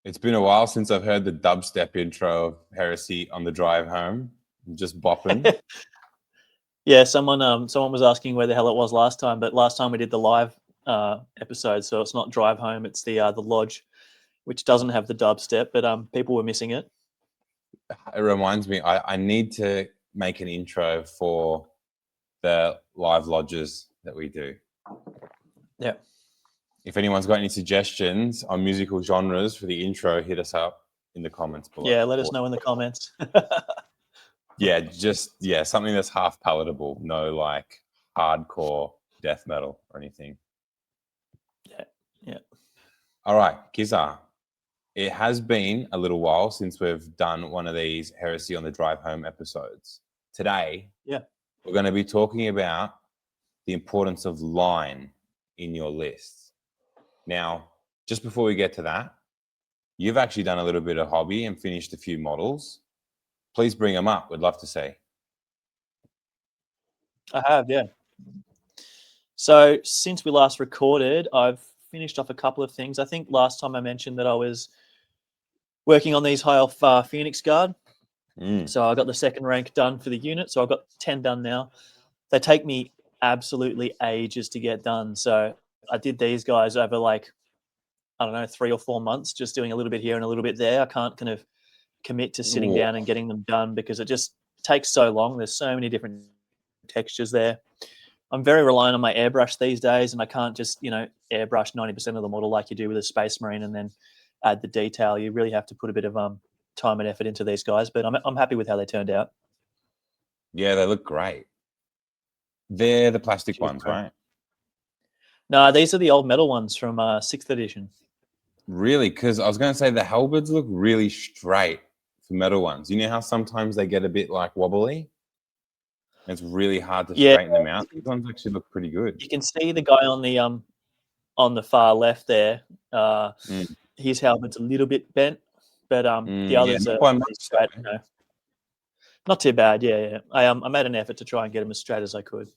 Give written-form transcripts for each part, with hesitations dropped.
It's been a while since I've heard the dubstep intro of Heresy on the drive home. I'm just bopping. Yeah, someone was asking where the hell it was last time, but last time we did the live episode, so it's not drive home, it's the lodge, which doesn't have the dubstep, but people were missing it. It reminds me, I need to make an intro for the live lodges that we do. Yeah. If anyone's got any suggestions on musical genres for the intro, hit us up in the comments below. Yeah, let us know in the comments. Yeah, something that's half palatable, no like hardcore death metal or anything. Yeah. All right, Kizar. It has been a little while since we've done one of these Heresy on the Drive Home episodes. Today, we're going to be talking about the importance of line in your lists. Now, just before we get to that, you've actually done a little bit of hobby and finished a few models. Please bring them up. We'd love to see. I have, yeah. So since we last recorded, I've finished off a couple of things. I think last time I mentioned that I was working on these high elf Phoenix Guard. So I got the second rank done for the unit. So I've got 10 done now. They take me absolutely ages to get done. So I did these guys over 3 or 4 months, just doing a little bit here and a little bit there. I can't kind of commit to sitting down and getting them done because it just takes so long. There's so many different textures there. I'm very reliant on my airbrush these days, and I can't just, airbrush 90% of the model like you do with a Space Marine and then add the detail. You really have to put a bit of time and effort into these guys, but I'm happy with how they turned out. Yeah, they look great. They're the plastic ones, right? No, these are the old metal ones from 6th edition. Really? Because I was going to say the halberds look really straight for metal ones. You know how sometimes they get a bit wobbly? It's really hard to straighten them out. These ones actually look pretty good. You can see the guy on the far left there. His halberd's a little bit bent, but the others are straight. Not too bad. Yeah. I made an effort to try and get them as straight as I could.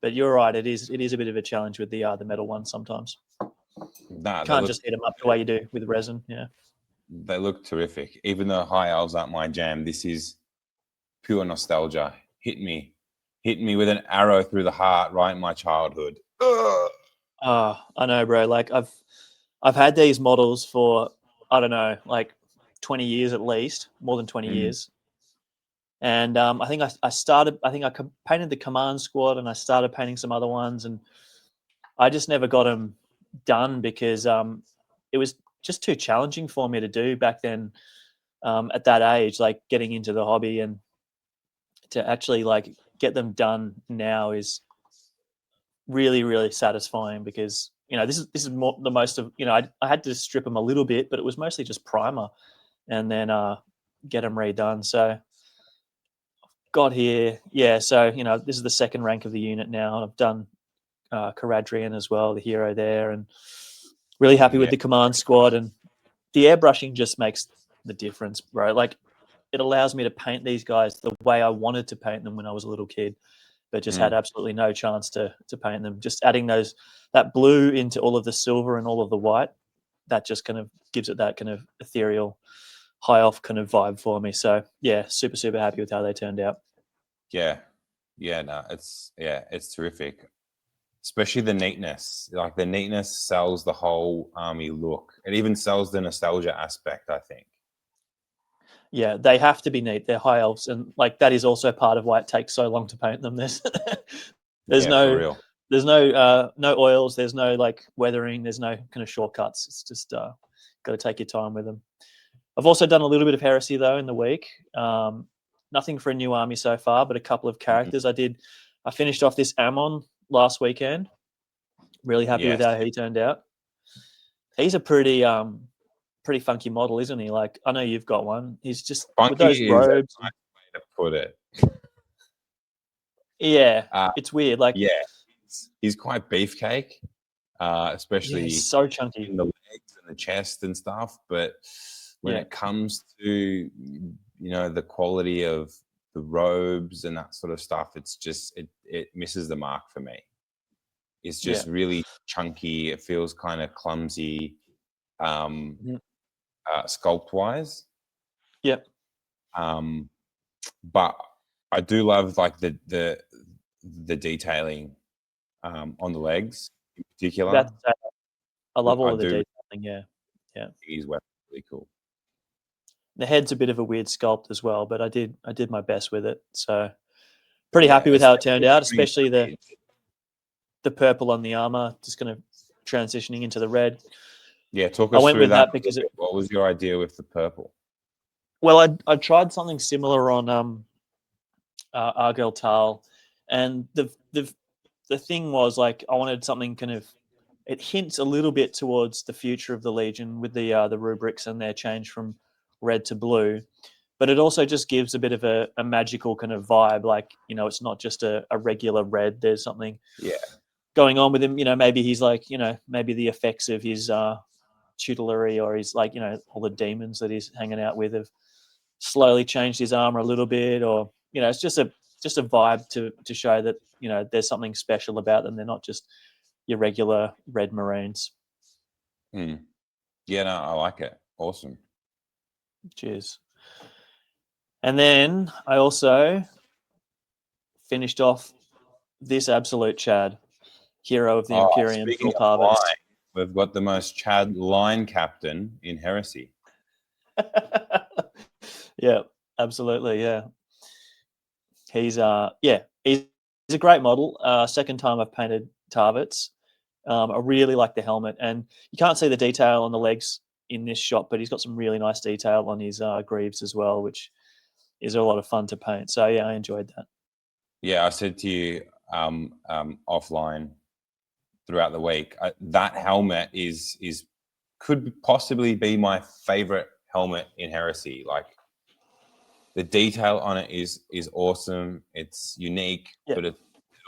But you're right. It is a bit of a challenge with the metal ones sometimes. Can't just hit them up the way you do with resin. Yeah. They look terrific. Even though high elves aren't my jam, this is pure nostalgia. Hit me with an arrow through the heart, right in my childhood. I know, bro. I've had these models for 20 years at least, more than 20 years. And I think I painted the command squad and I started painting some other ones, and I just never got them done because it was just too challenging for me to do back then at that age, getting into the hobby, and to actually get them done now is really, really satisfying because, this is more the most of, I had to strip them a little bit, but it was mostly just primer and then get them redone. So got here. Yeah. So, this is the second rank of the unit now. And I've done Caradrian as well, the hero there, and really happy with the command squad. And the airbrushing just makes the difference, bro. It allows me to paint these guys the way I wanted to paint them when I was a little kid, but just had absolutely no chance to paint them. Just adding that blue into all of the silver and all of the white, that just kind of gives it that kind of ethereal, high elf kind of vibe for me. So yeah, super, super happy with how they turned out. Yeah. No, it's terrific. Especially the neatness. The neatness sells the whole army look. It even sells the nostalgia aspect, I think. Yeah, they have to be neat. They're high elves, and that is also part of why it takes so long to paint them. There's no oils. There's no weathering. There's no kind of shortcuts. It's just got to take your time with them. I've also done a little bit of Heresy though in the week. Nothing for a new army so far, but a couple of characters. I finished off this Ammon last weekend. Really happy with how he turned out. He's a pretty pretty funky model, isn't he? Like, I know you've got one. He's just Funky with those robes. Is a nice way to put it. Yeah, it's weird. Like, yeah, he's quite beefcake, especially he's so chunky in the legs and the chest and stuff. But when it comes to the quality of the robes and that sort of stuff, it's just it misses the mark for me. It's just really chunky. It feels kind of clumsy, sculpt wise. Yep. But I do love like the detailing on the legs in particular. I love all of the detailing. Yeah. He's really cool. The head's a bit of a weird sculpt as well, but I did my best with it. So pretty happy with how it turned out, especially the purple on the armor, just kind of transitioning into the red. Yeah, talk us through that because what was your idea with the purple? Well, I tried something similar on Argel Tal, and the thing was, like, I wanted something kind of, it hints a little bit towards the future of the Legion with the rubrics and their change from red to blue, but it also just gives a bit of a magical kind of vibe. Like, it's not just a regular red. There's something going on with him. Maybe he's like, maybe the effects of his tutelary, or his, like, all the demons that he's hanging out with have slowly changed his armor a little bit, or it's just a vibe to show that there's something special about them. They're not just your regular red Marines. Yeah, no, I like it. Awesome. Cheers. And then I also finished off this absolute Chad, hero of the Imperium, Phil Harvest. We've got the most Chad line captain in Heresy. Yeah, absolutely. Yeah, he's a great model. Second time I've painted Tarvitz. I really like the helmet, and you can't see the detail on the legs in this shot, but he's got some really nice detail on his greaves as well, which is a lot of fun to paint. So yeah, I enjoyed that. Yeah, I said to you offline throughout the week, that helmet could possibly be my favorite helmet in Heresy. Like, the detail on it is awesome. It's unique, but it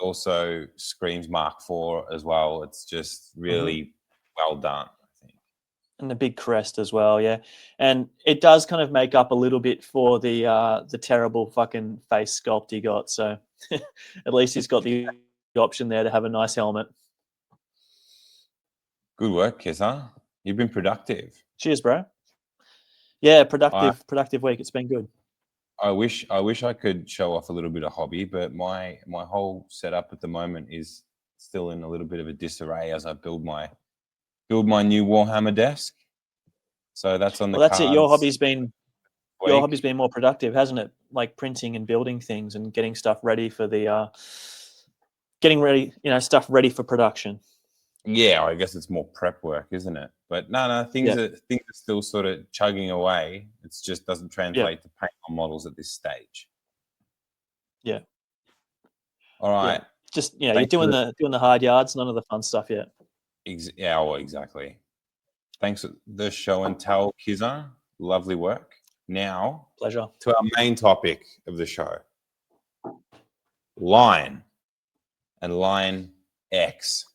also screams Mark IV as well. It's just really well done, I think. And the big crest as well, yeah. And it does kind of make up a little bit for the terrible fucking face sculpt he got. So at least he's got the option there to have a nice helmet. Good work, Kizza. You've been productive. Cheers, bro. Yeah, productive week. It's been good. I wish I could show off a little bit of hobby, but my whole setup at the moment is still in a little bit of a disarray as I build my new Warhammer desk. So that's on the cards. That's it. Your hobby's been more productive, hasn't it? Like printing and building things and getting stuff ready for stuff ready for production. Yeah, I guess it's more prep work, isn't it? But no, things are still sort of chugging away. It just doesn't translate to paint on models at this stage. Yeah. All right. Yeah. Just you're doing the hard yards, none of the fun stuff yet. Yeah, well, exactly. Thanks for the show and tell, Kizza. Lovely work. Now, pleasure. To our main topic of the show: Line and Line X.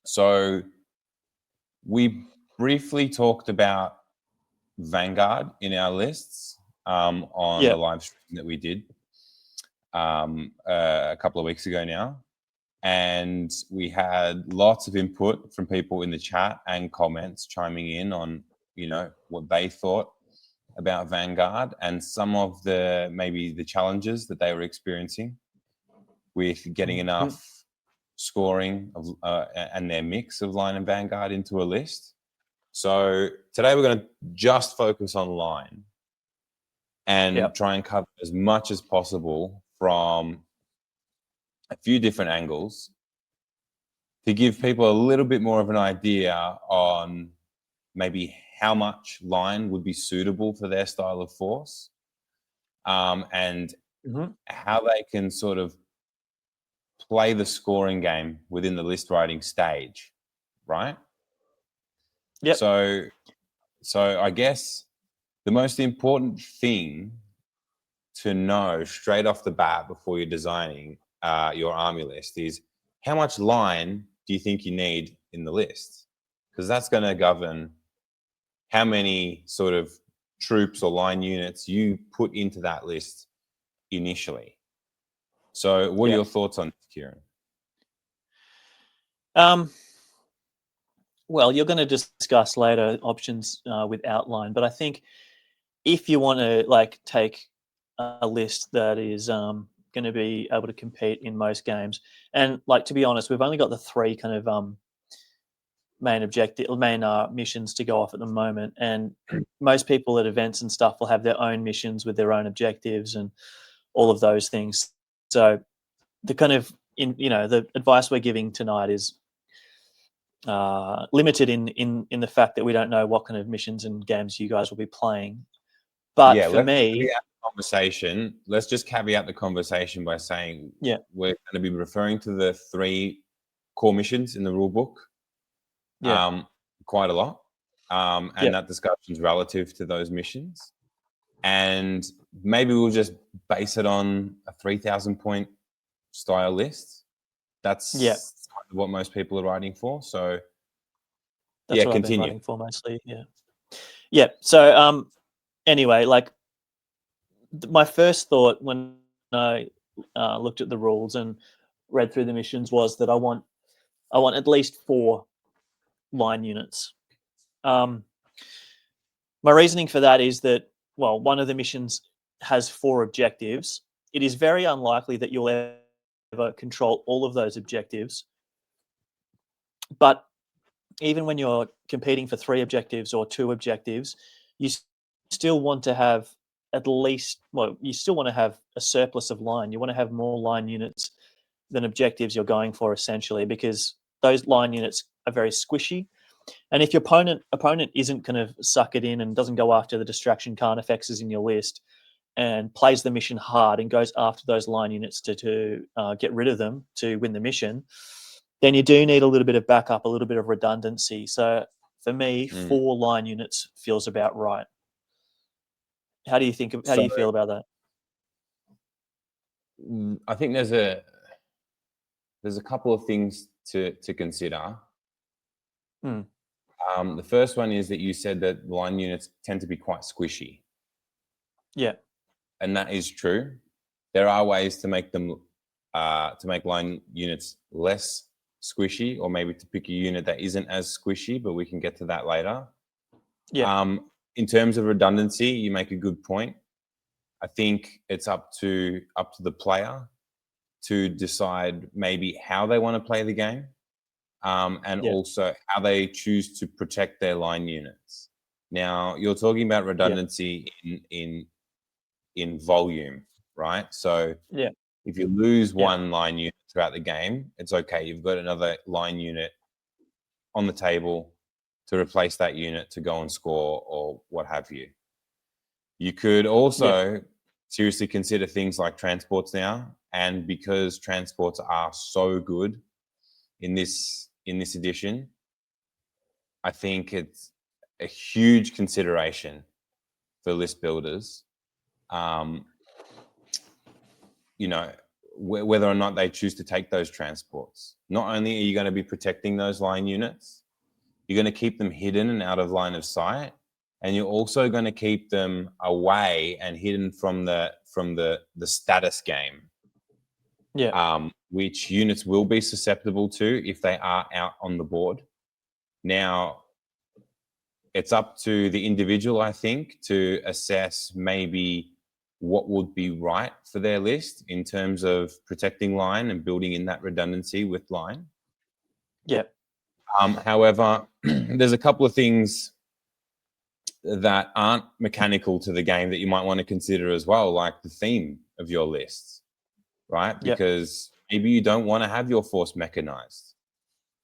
So we briefly talked about Vanguard in our lists on the live stream that we did a couple of weeks ago now. And we had lots of input from people in the chat and comments chiming in on, what they thought about Vanguard and some of maybe the challenges that they were experiencing with getting enough scoring of, and their mix of Line and Vanguard into a list. So today we're going to just focus on Line and try and cover as much as possible from a few different angles to give people a little bit more of an idea on maybe how much Line would be suitable for their style of force, and how they can sort of play the scoring game within the list writing stage, right? Yeah. So So I guess the most important thing to know straight off the bat before you're designing your army list is how much line do you think you need in the list? Because that's going to govern how many sort of troops or line units you put into that list initially. So what are your thoughts on this, Kieran? Well, you're going to discuss later options with outline, but I think if you want to like take a list that is going to be able to compete in most games, and like to be honest, we've only got the three kind of main missions to go off at the moment, and most people at events and stuff will have their own missions with their own objectives and all of those things. So the kind of the advice we're giving tonight is limited in the fact that we don't know what kind of missions and games you guys will be playing. But for me, let's just caveat the conversation by saying we're going to be referring to the three core missions in the rule book quite a lot, and that discussion is relative to those missions. And maybe we'll just base it on a 3,000 point style list. That's what most people are writing for. So that's what I've been writing for mostly. Yeah. So anyway, like my first thought when I looked at the rules and read through the missions was that I want at least 4 line units. My reasoning for that is that, well, one of the missions has 4 objectives. It is very unlikely that you'll ever control all of those objectives. But even when you're competing for 3 objectives or 2 objectives, you still want to have you still want to have a surplus of line. You want to have more line units than objectives you're going for, essentially, because those line units are very squishy. And if your opponent isn't going to suck it in and doesn't go after the distraction card effects in your list and plays the mission hard and goes after those line units to get rid of them to win the mission, then you do need a little bit of backup, a little bit of redundancy. So for me, 4 line units feels about right. How do you think? How do you feel about that? I think there's a couple of things to consider. The first one is that you said that line units tend to be quite squishy. Yeah. And that is true. There are ways to make them to make line units less squishy, or maybe to pick a unit that isn't as squishy, but we can get to that later. Yeah. In terms of redundancy, you make a good point. I think it's up to the player to decide maybe how they want to play the game, and also how they choose to protect their line units. Now, you're talking about redundancy in volume, right? So if you lose one line unit throughout the game, it's okay. You've got another line unit on the table to replace that unit to go and score or what have you. You could also seriously consider things like transports now. And because transports are so good in this edition, I think it's a huge consideration for list builders. Whether or not they choose to take those transports. Not only are you going to be protecting those line units, you're going to keep them hidden and out of line of sight, and you're also going to keep them away and hidden from the status game. Which units will be susceptible to if they are out on the board. Now, it's up to the individual, I think, to assess maybe what would be right for their list in terms of protecting line and building in that redundancy with line. However, there's a couple of things that aren't mechanical to the game that you might want to consider as well, like the theme of your list, right? Because maybe you don't want to have your force mechanized,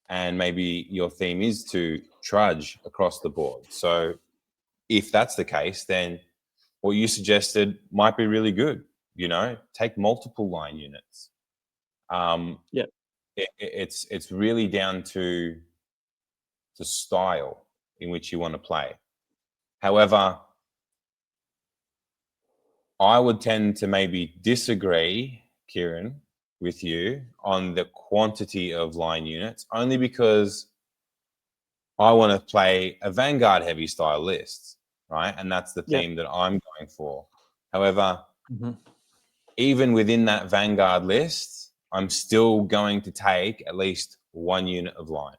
and maybe your theme is to trudge across the board. So if that's the case, then what you suggested might be really good. Take multiple line units. It's really down to the style in which you want to play. However, I would tend to maybe disagree, Kieran, with you on the quantity of line units, only because I want to play a Vanguard heavy style list, right? And that's the theme that I'm going for. However, even within that Vanguard list, I'm still going to take at least 1 unit of line.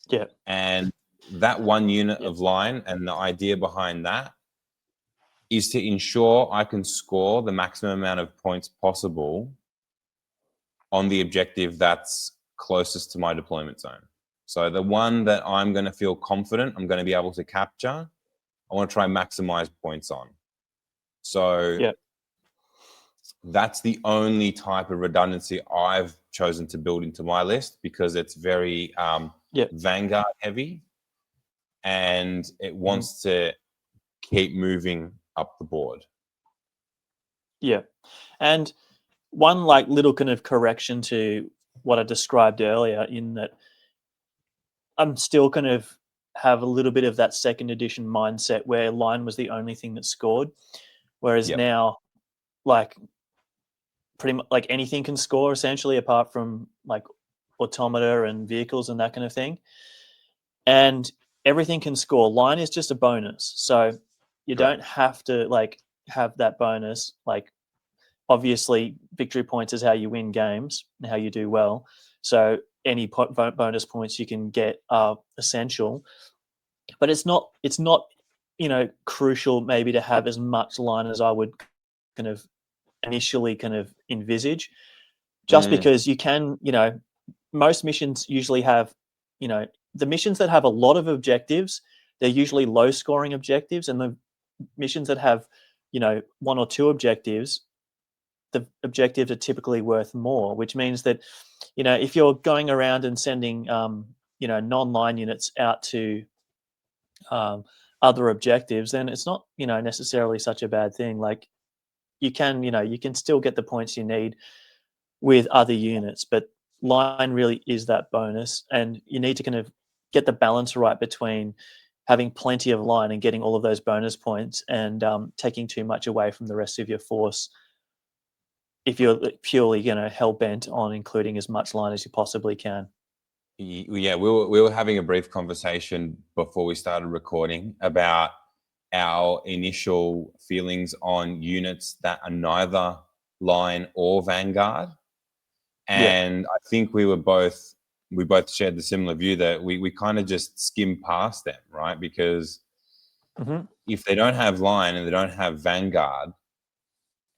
Yeah. And that 1 unit of line, and the idea behind that is to ensure I can score the maximum amount of points possible on the objective that's closest to my deployment zone. So the one that I'm going to feel confident I'm going to be able to capture, I want to try and maximize points on. So that's the only type of redundancy I've chosen to build into my list, because it's very Vanguard heavy, and it wants to keep moving up the board. Yeah. And one like little kind of correction to what I described earlier, in that I'm still kind of have a little bit of that second edition mindset where line was the only thing that scored. Whereas now, like, pretty much like anything can score essentially, apart from like automata and vehicles and that kind of thing. And everything can score. Line is just a bonus. So you don't have to like have that bonus. Like, obviously victory points is how you win games and how you do well. So any bonus points you can get are essential, but it's not, crucial maybe to have as much line as I would kind of initially kind of envisage, just because you can, most missions usually have, the missions that have a lot of objectives, they're usually low scoring objectives, and the missions that have, 1 or 2 objectives, the objectives are typically worth more, which means that, if you're going around and sending, non-line units out to other objectives, then it's not, necessarily such a bad thing. Like, you can still get the points you need with other units, but line really is that bonus, and you need to kind of get the balance right between having plenty of line and getting all of those bonus points, and taking too much away from the rest of your force if you're purely, hell bent on including as much line as you possibly can. Yeah, we were having a brief conversation before we started recording about our initial feelings on units that are neither line or Vanguard. And I think we both shared the similar view that we kind of just skim past them, right? Because if they don't have line and they don't have Vanguard,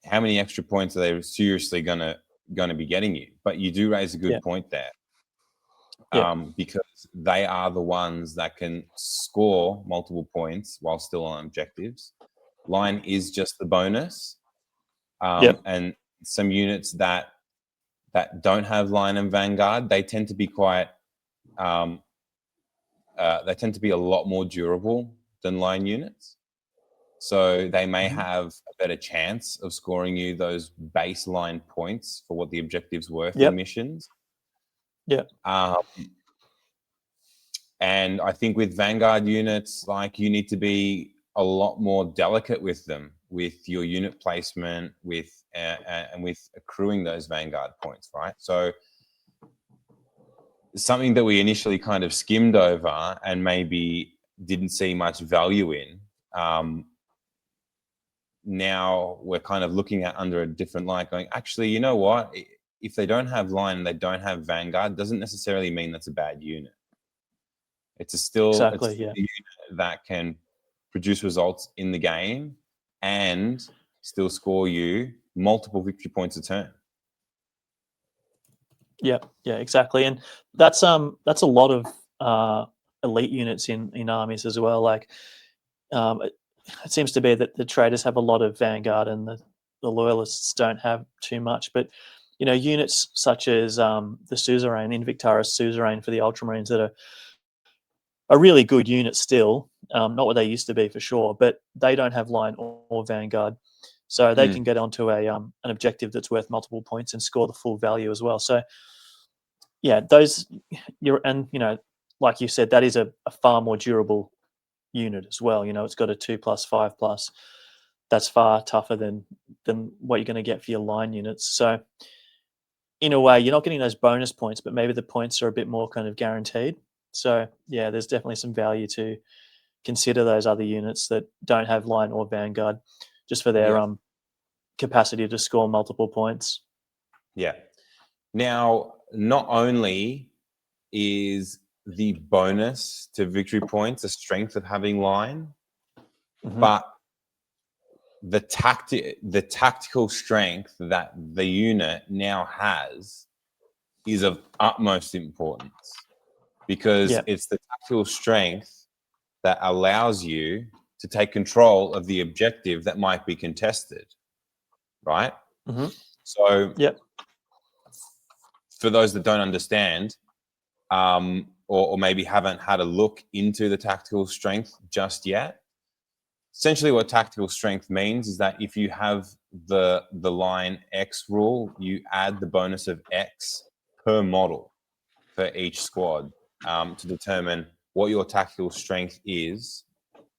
how many extra points are they seriously gonna be getting you? But you do raise a good point there. Because they are the ones that can score multiple points while still on objectives. Line is just the bonus. And some units that don't have line and Vanguard, they tend to be quite they tend to be a lot more durable than line units. So they may have a better chance of scoring you those baseline points for what the objective's worth in missions. And I think with Vanguard units, like, you need to be a lot more delicate with them, with your unit placement, and with accruing those Vanguard points, right? So something that we initially kind of skimmed over and maybe didn't see much value in, now we're kind of looking at under a different light, going, actually, you know what? If they don't have line and they don't have Vanguard, doesn't necessarily mean that's a bad unit. It's still a unit that can produce results in the game and still score you multiple victory points a turn. Yeah, exactly. And that's a lot of elite units in armies as well. Like, it seems to be that the traders have a lot of Vanguard and the loyalists don't have too much. But units such as the Suzerain, Invictaris Suzerain for the Ultramarines, that are a really good unit still, not what they used to be for sure, but they don't have line or Vanguard, so they can get onto an objective that's worth multiple points and score the full value as well. So yeah, those like you said, that is a far more durable unit as well. It's got a 2+, 5+. That's far tougher than what you're going to get for your line units. So in a way, you're not getting those bonus points, but maybe the points are a bit more kind of guaranteed. So yeah, there's definitely some value to consider those other units that don't have line or vanguard, just for their capacity to score multiple points. Yeah. Now, not only is the bonus to victory points a strength of having line, but the tactical strength that the unit now has is of utmost importance, because it's the tactical strength that allows you to take control of the objective that might be contested, right? So for those that don't understand, or maybe haven't had a look into the tactical strength just yet, essentially what tactical strength means is that if you have the line X rule, you add the bonus of X per model for each squad to determine what your tactical strength is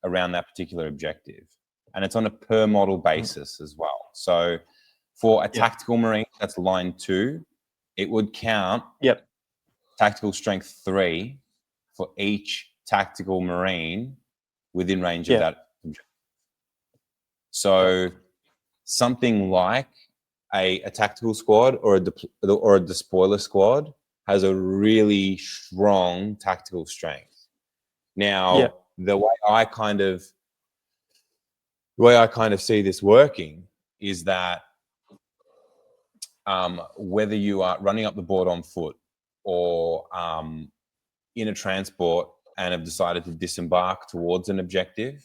around that particular objective. And it's on a per model basis as well. So for a tactical marine, that's line 2, it would count tactical strength 3 for each tactical marine within range of that objective. So something like a tactical squad or a despoiler squad has a really strong tactical strength. Now, the way I kind of see this working is that whether you are running up the board on foot or in a transport and have decided to disembark towards an objective,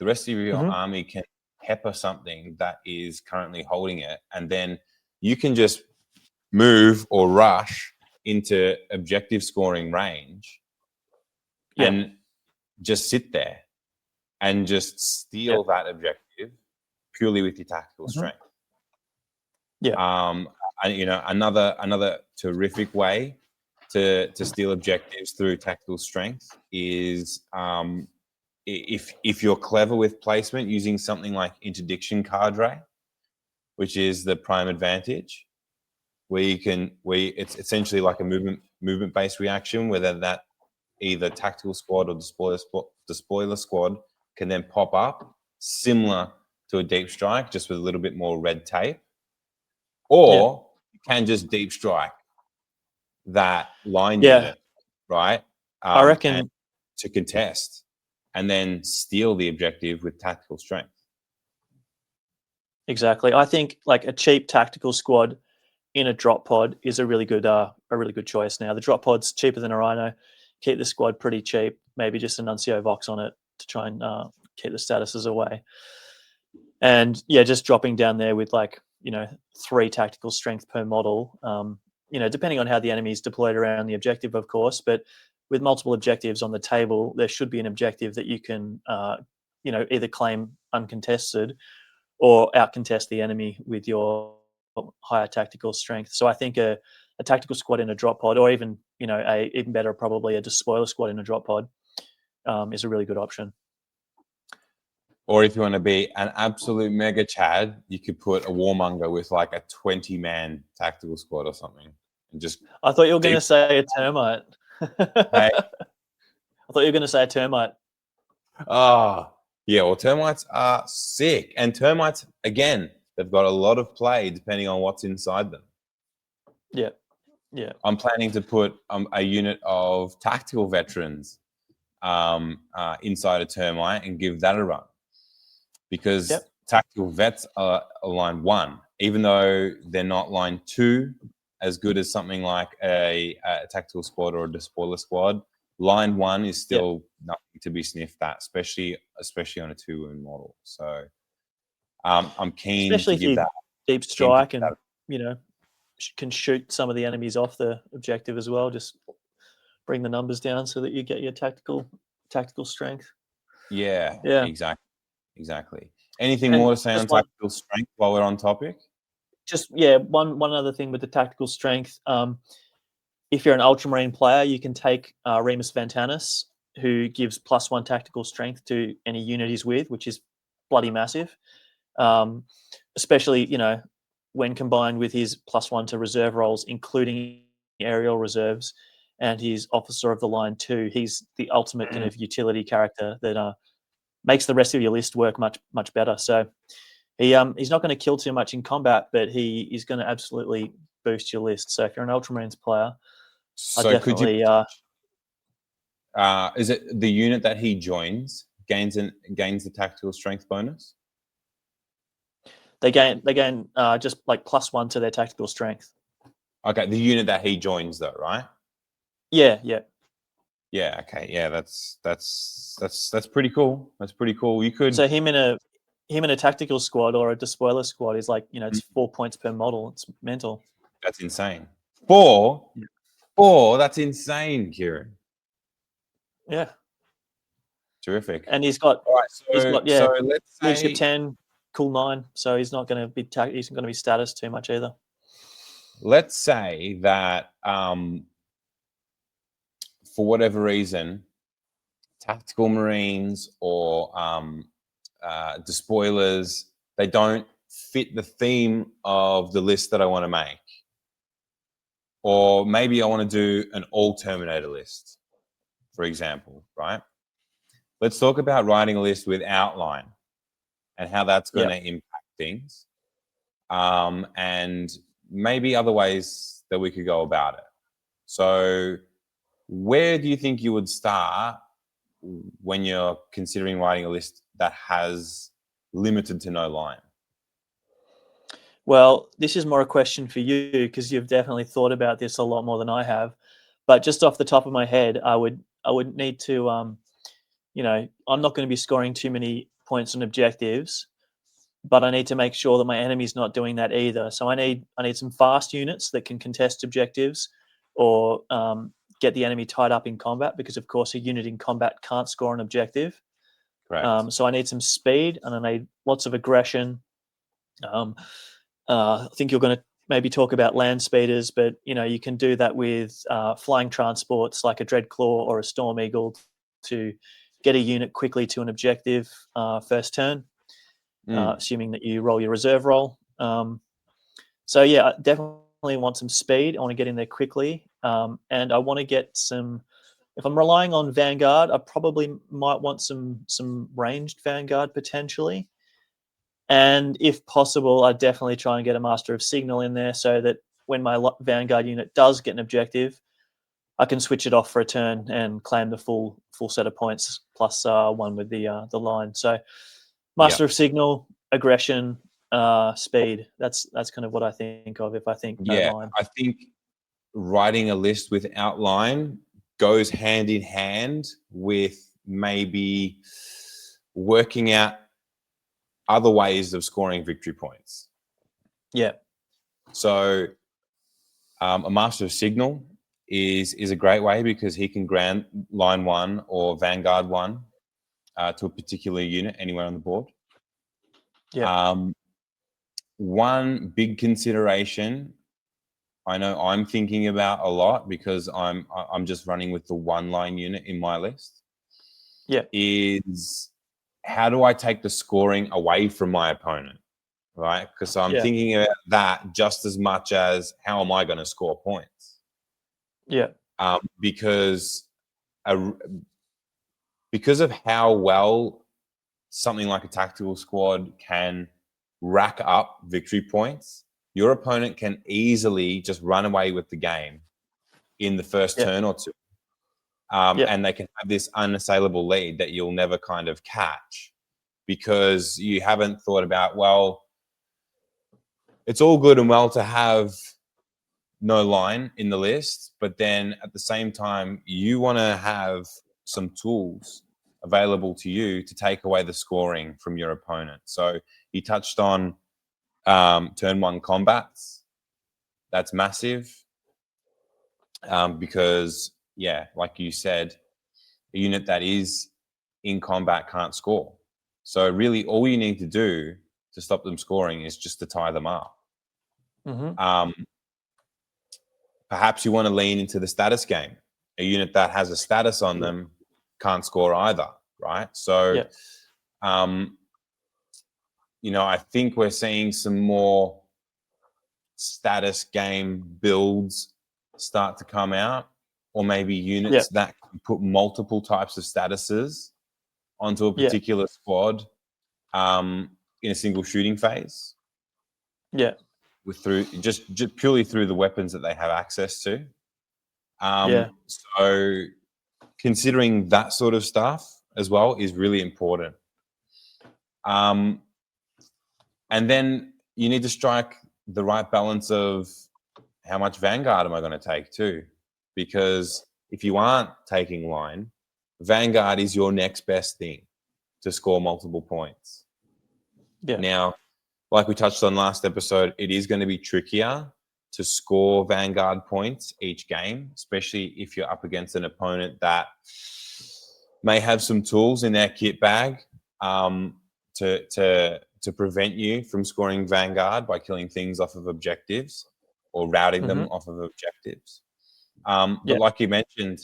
the rest of your army can pepper something that is currently holding it, and then you can just move or rush into objective scoring range and just sit there and just steal that objective purely with your tactical strength. And another terrific way to steal objectives through tactical strength is if you're clever with placement, using something like interdiction cadre, which is the prime advantage, where it's essentially like a movement based reaction, whether that either tactical squad or despoiler squad can then pop up similar to a deep strike, just with a little bit more red tape, or you can just deep strike that line unit, right? I reckon to contest and then steal the objective with tactical strength. Exactly. I think like a cheap tactical squad in a drop pod is a really good choice now. The drop pod's cheaper than a Rhino. Keep the squad pretty cheap. Maybe just a Nuncio Vox on it to try and keep the statuses away. And just dropping down there with 3 tactical strength per model. Depending on how the enemy's deployed around the objective, of course, but with multiple objectives on the table, there should be an objective that you can, either claim uncontested or outcontest the enemy with your higher tactical strength. So I think a tactical squad in a drop pod, or even, even better, probably a despoiler squad in a drop pod, is a really good option. Or if you want to be an absolute mega Chad, you could put a warmonger with like a 20-man tactical squad or something. And just I thought you were going to say a termite. Hey. I thought you were going to say a termite. Yeah, well, termites are sick. And termites, again, they've got a lot of play depending on what's inside them. Yeah. I'm planning to put a unit of tactical veterans inside a termite and give that a run. Because tactical vets are line 1, even though they're not line 2 as good as something like a tactical squad or a despoiler squad. Line 1 is still nothing to be sniffed at, especially on a 2-wound model. So I'm keen especially to give that deep strike and can shoot some of the enemies off the objective as well. Just bring the numbers down so that you get your tactical strength. Yeah. Exactly. Anything more to say on tactical strength while we're on topic? Just one other thing with the tactical strength. If you're an Ultramarine player, you can take Remus Vantanis who gives +1 tactical strength to any unit he's with, which is bloody massive. Especially, when combined with his +1 to reserve rolls, including aerial reserves, and his Officer of the Line 2. He's the ultimate kind of utility character that makes the rest of your list work much, much better. So he's not going to kill too much in combat, but he is going to absolutely boost your list. So if you're an Ultramarines player, So I definitely... is it the unit that he joins gains the tactical strength bonus? They gain just like +1 to their tactical strength. Okay, the unit that he joins, though, right? Yeah. Okay, yeah, that's pretty cool. That's pretty cool. You could him in a tactical squad or a despoiler squad is like, it's 4 points per model. It's mental. That's insane. Four. That's insane, Kieran. Yeah. Terrific. And he's got so let's say leadership 10, cool 9. So he's not going to be status too much either. Let's say that for whatever reason, tactical Marines or despoilers, they don't fit the theme of the list that I want to make. Or maybe I want to do an all Terminator list, for example, right? Let's talk about writing a list with outline and how that's going to impact things. And maybe other ways that we could go about it. So where do you think you would start when you're considering writing a list that has limited to no line? Well, this is more a question for you because you've definitely thought about this a lot more than I have. But just off the top of my head, I would need to, I'm not going to be scoring too many points on objectives, but I need to make sure that my enemy's not doing that either. So I need some fast units that can contest objectives or get the enemy tied up in combat, because of course a unit in combat can't score an objective. Correct. So I need some speed and I need lots of aggression. I think you're going to maybe talk about land speeders, but you can do that with flying transports like a Dreadclaw or a Storm Eagle to get a unit quickly to an objective first turn, assuming that you roll your reserve roll. So yeah, I definitely want some speed. I want to get in there quickly, and I want to get some. If I'm relying on Vanguard, I probably might want some ranged Vanguard potentially. And if possible, I'd definitely try and get a Master of Signal in there so that when my Vanguard unit does get an objective, I can switch it off for a turn and claim the full set of points plus 1 with the line. So Master of Signal, aggression, speed. That's kind of what I think of if I think no line. I think writing a list with outline goes hand in hand with maybe working out other ways of scoring victory points. Yeah. So a Master of Signal is a great way because he can grant line 1 or Vanguard 1 to a particular unit anywhere on the board. Yeah. One big consideration I know I'm thinking about a lot because I'm just running with the 1-line unit in my list. Yeah. Is how do I take the scoring away from my opponent, right? Because I'm thinking about that just as much as how am I going to score points? Yeah. Because of how well something like a tactical squad can rack up victory points, your opponent can easily just run away with the game in the first turn or two. And they can have this unassailable lead that you'll never kind of catch because you haven't thought about, well, it's all good and well to have no line in the list, but then at the same time, you want to have some tools available to you to take away the scoring from your opponent. So you touched on turn 1 combats. That's massive because, like you said, a unit that is in combat can't score. So really all you need to do to stop them scoring is just to tie them up. Mm-hmm. Perhaps you want to lean into the status game. A unit that has a status on them can't score either, right? So, I think we're seeing some more status game builds start to come out, or maybe units that can put multiple types of statuses onto a particular squad in a single shooting phase. Through just purely through the weapons that they have access to. So considering that sort of stuff as well is really important. And then you need to strike the right balance of how much Vanguard am I going to take too? Because if you aren't taking line, Vanguard is your next best thing to score multiple points. Now, like we touched on last episode, it is going to be trickier to score Vanguard points each game, especially if you're up against an opponent that may have some tools in their kit bag to prevent you from scoring Vanguard by killing things off of objectives or routing them off of objectives. But like you mentioned,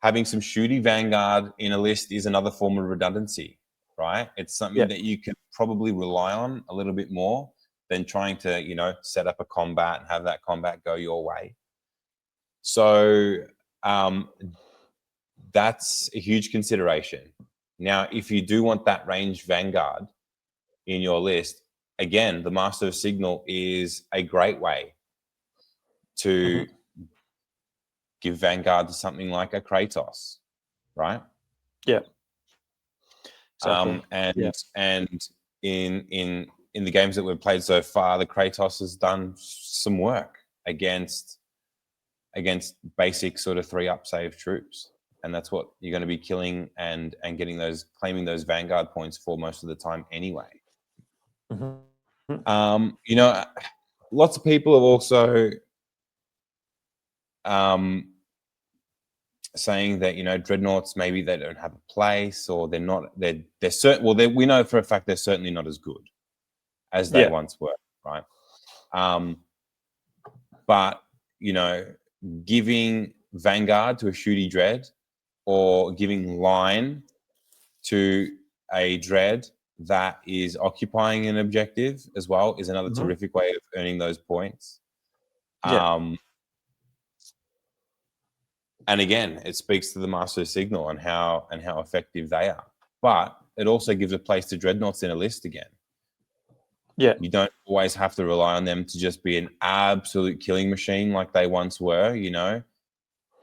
having some shooty Vanguard in a list is another form of redundancy, right? It's something that you can probably rely on a little bit more than trying to, set up a combat and have that combat go your way. So that's a huge consideration. Now, if you do want that ranged Vanguard in your list, again, the Master of Signal is a great way to give Vanguard to something like a Kratos, right? Exactly. And in the games that we've played so far, the Kratos has done some work against basic sort of 3-up save troops, and that's what you're going to be killing and claiming those Vanguard points for most of the time anyway. Lots of people have also saying that dreadnoughts, maybe they don't have a place, or they're certain. Well, we know for a fact they're certainly not as good as they once were, right? But giving Vanguard to a shooty dread, or giving line to a dread that is occupying an objective as well is another terrific way of earning those points. And again, it speaks to the Master Signal and how effective they are. But it also gives a place to dreadnoughts in a list again. You don't always have to rely on them to just be an absolute killing machine like they once were,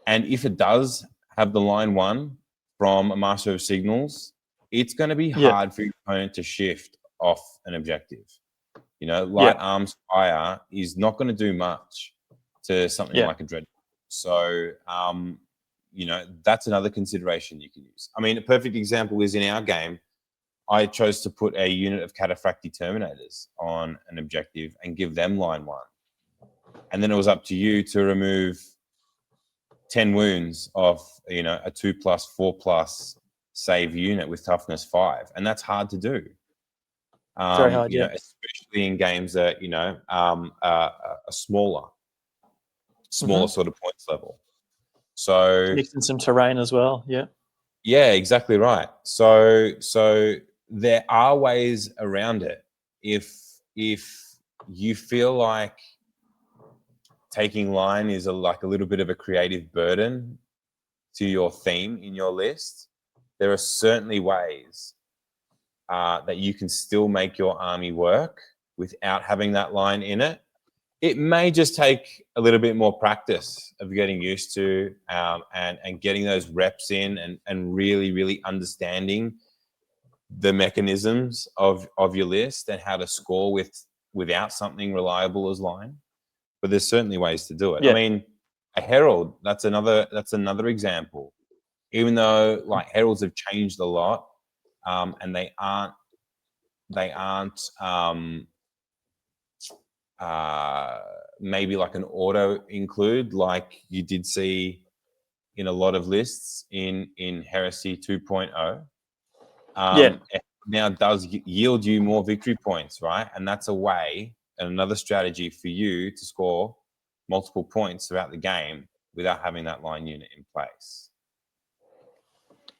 And if it does have the line 1 from a Master of Signals, it's going to be hard for your opponent to shift off an objective. Light arms fire is not going to do much to something like a dreadnought. So, that's another consideration you can use. I mean, a perfect example is in our game, I chose to put a unit of Cataphracti Terminators on an objective and give them line 1. And then it was up to you to remove 10 wounds off, a 2+, 4+ save unit with toughness 5. And that's hard to do. Very hard, especially in games that, are smaller sort of points level. So mixing some terrain as well. Yeah, exactly right. So there are ways around it. If you feel like taking line is a little bit of a creative burden to your theme in your list, there are certainly ways that you can still make your army work without having that line in it. It may just take a little bit more practice of getting used to and getting those reps in and really, really understanding the mechanisms of your list and how to score without something reliable as line. But there's certainly ways to do it. I mean, a Herald, that's another example. Even though Heralds have changed a lot, and they aren't maybe like an auto include like you did see in a lot of lists in Heresy 2.0. It now does yield you more victory points, right? And that's a way and another strategy for you to score multiple points throughout the game without having that line unit in place.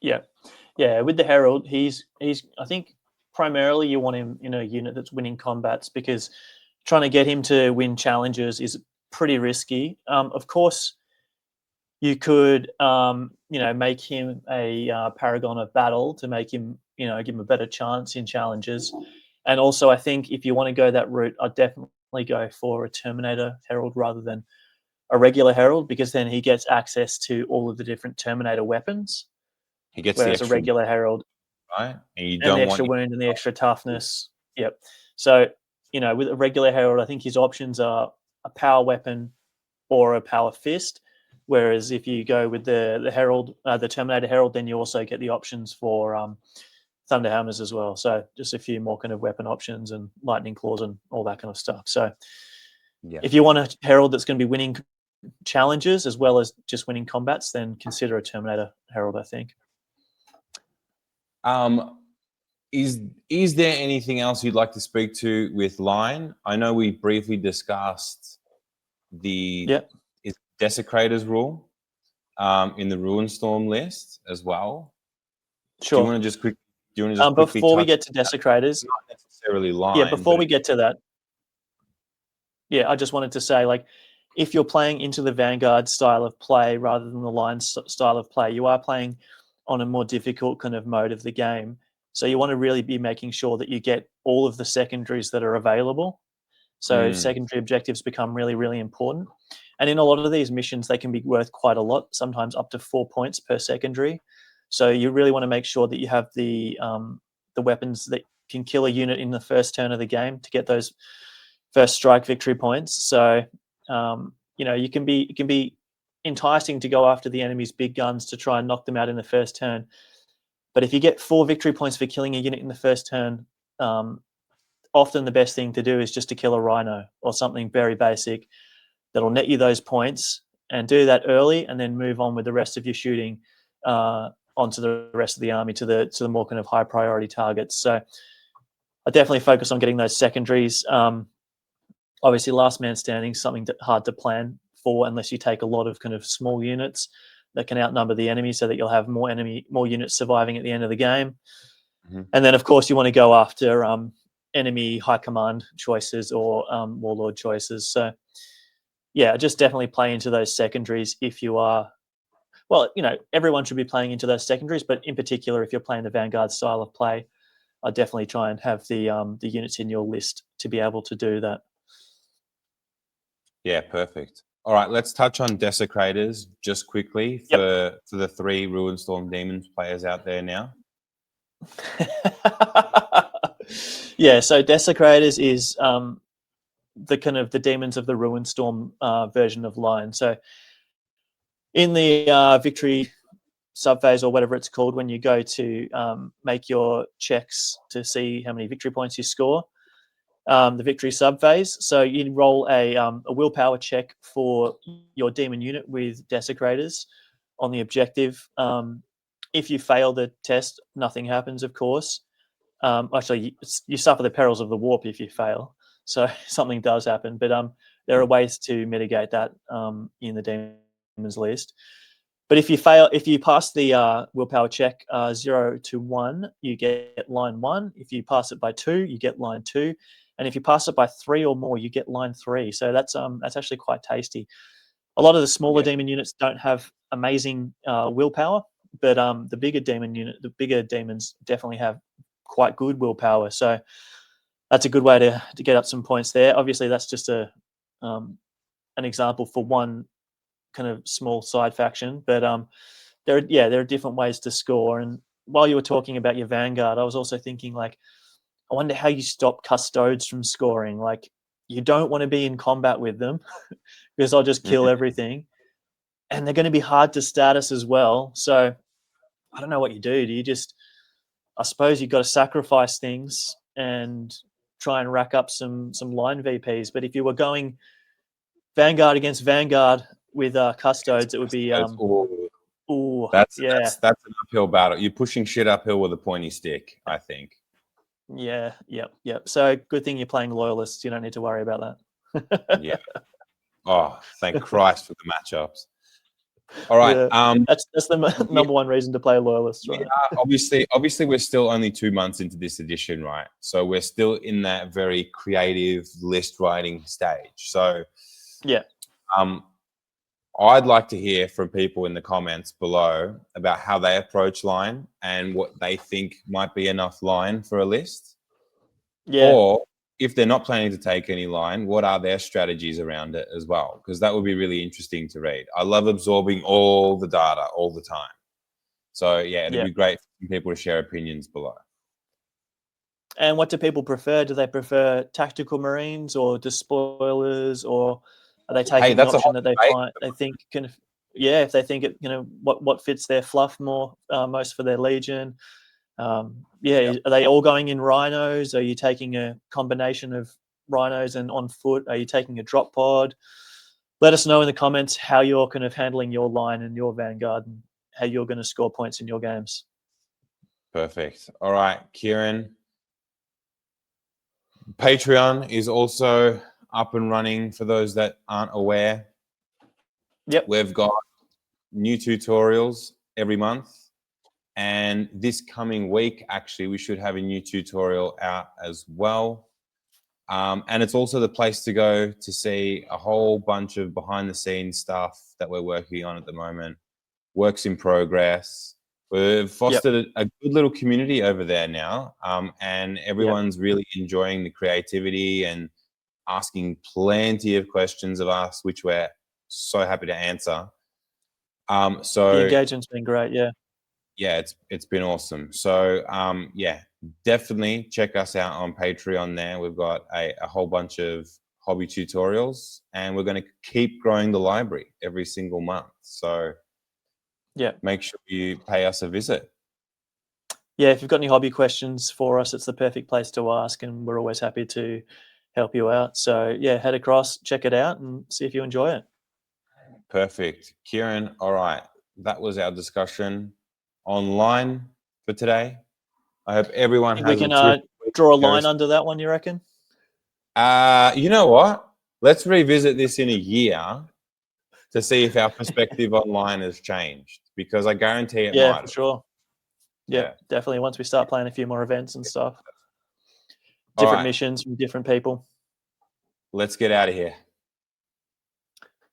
Yeah. With the Herald, he's. I think primarily you want him in a unit that's winning combats, because trying to get him to win challenges is pretty risky. Of course, you could make him a paragon of battle to make him give him a better chance in challenges. And also, I think if you want to go that route, I'd definitely go for a Terminator Herald rather than a regular Herald, because then he gets access to all of the different Terminator weapons. He gets the Whereas a extra, regular Herald, right? And you and don't the want extra wound and the extra toughness. Yep. So, with a regular Herald, I think his options are a power weapon or a power fist. Whereas if you go with the Herald, the Terminator Herald, then you also get the options for Thunder Hammers as well. So just a few more kind of weapon options and lightning claws and all that kind of stuff. So if you want a Herald that's going to be winning challenges as well as just winning combats, then consider a Terminator Herald, I think. Is there anything else you'd like to speak to with line? I know we briefly discussed the Desecrators rule in the Ruinstorm list as well. Sure. Do you want to just quickly before we get to Desecrators, not necessarily line. Yeah, before we get to that, I just wanted to say, like, if you're playing into the Vanguard style of play rather than the line style of play, you are playing on a more difficult kind of mode of the game. So you want to really be making sure that you get all of the secondaries that are available. So secondary objectives become really, really important. And in a lot of these missions, they can be worth quite a lot, sometimes up to 4 points per secondary. So you really want to make sure that you have the weapons that can kill a unit in the first turn of the game to get those first strike victory points. So it can be enticing to go after the enemy's big guns to try and knock them out in the first turn. But if you get 4 victory points for killing a unit in the first turn, often the best thing to do is just to kill a Rhino or something very basic that'll net you those points, and do that early, and then move on with the rest of your shooting onto the rest of the army to the more kind of high priority targets. So I definitely focus on getting those secondaries. Obviously, last man standing is something hard to plan for unless you take a lot of kind of small units that can outnumber the enemy, so that you'll have more units surviving at the end of the game. And then, of course, you want to go after enemy high command choices or warlord choices. So just definitely play into those secondaries if you are. Well, everyone should be playing into those secondaries, but in particular, if you're playing the Vanguard style of play, I'd definitely try and have the units in your list to be able to do that. Yeah, perfect. All right, let's touch on Desecrators just quickly for the 3 Ruinstorm Demons players out there now. So Desecrators is the kind of the demons of the Ruinstorm version of line. So in the victory subphase, or whatever it's called, when you go to make your checks to see how many victory points you score, the victory subphase. So you roll a willpower check for your demon unit with Desecrators on the objective. If you fail the test, nothing happens, of course. Actually, you suffer the perils of the warp if you fail. So something does happen. But there are ways to mitigate that in the demons list. But if you pass the willpower check 0 to 1, you get line 1. If you pass it by 2, you get line 2. And if you pass it by 3 or more, you get line 3. So that's actually quite tasty. A lot of the smaller demon units don't have amazing willpower, but the bigger demons definitely have quite good willpower. So that's a good way to get up some points there. Obviously, that's just an example for one kind of small side faction, but there are different ways to score. And while you were talking about your Vanguard, I was also thinking, like, I wonder how you stop custodes from scoring. Like, you don't want to be in combat with them because they'll just kill everything, and they're going to be hard to status as well. So I don't know what you do. Do you just, I suppose you've got to sacrifice things and try and rack up some line VPs. But if you were going Vanguard against Vanguard with custodes, it would be that's an uphill battle. You're pushing shit uphill with a pointy stick, I think. Yep. So good thing you're playing loyalists. You don't need to worry about that. Yeah. Oh, thank Christ for the matchups. All right. Yeah. That's the number one reason to play Loyalists, right? Obviously, we're still only 2 months into this edition, right? So we're still in that very creative list writing stage. So yeah, I'd like to hear from people in the comments below about how they approach line and what they think might be enough line for a list. yeah, Or if they're not planning to take any line, what are their strategies around it as well? Because that would be really interesting to read. I love absorbing all the data all the time. So yeah, it'd be great for people to share opinions below. And what do people prefer? Do they prefer tactical Marines or despoilers, or are they taking the option that they think can? Yeah, if they think it, what fits their fluff more, most for their Legion. Are they all going in rhinos? Are you taking a combination of rhinos and on foot? Are you taking a drop pod? Let us know in the comments how you're kind of handling your line and your Vanguard, and how you're going to score points in your games. Perfect. All right, Kieran. Patreon is also up and running for those that aren't aware. Yep. We've got new tutorials every month. And this coming week, actually, we should have a new tutorial out as well. And it's also the place to go to see a whole bunch of behind the scenes stuff that we're working on at the moment. Works in progress. We've fostered a good little community over there now. And everyone's really enjoying the creativity and asking plenty of questions of us, which we're so happy to answer. So the engagement's been great, yeah, it's been awesome. So definitely check us out on Patreon there. We've got a whole bunch of hobby tutorials, and we're going to keep growing the library every single month. So make sure you pay us a visit. Yeah, if you've got any hobby questions for us, it's the perfect place to ask, and we're always happy to help you out. So yeah, head across, check it out, and see if you enjoy it. Perfect. Kieran, all right. That was our discussion online for today. I hope everyone has we can draw a line under that one, you reckon? You know what? Let's revisit this in a year to see if our perspective online has changed, because I guarantee it might. Yeah, for sure. Yeah, definitely. Once we start playing a few more events and stuff. Different missions from different people. Let's get out of here.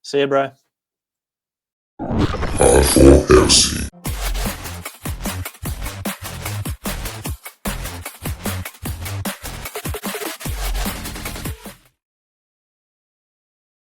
See you, bro. Heresy.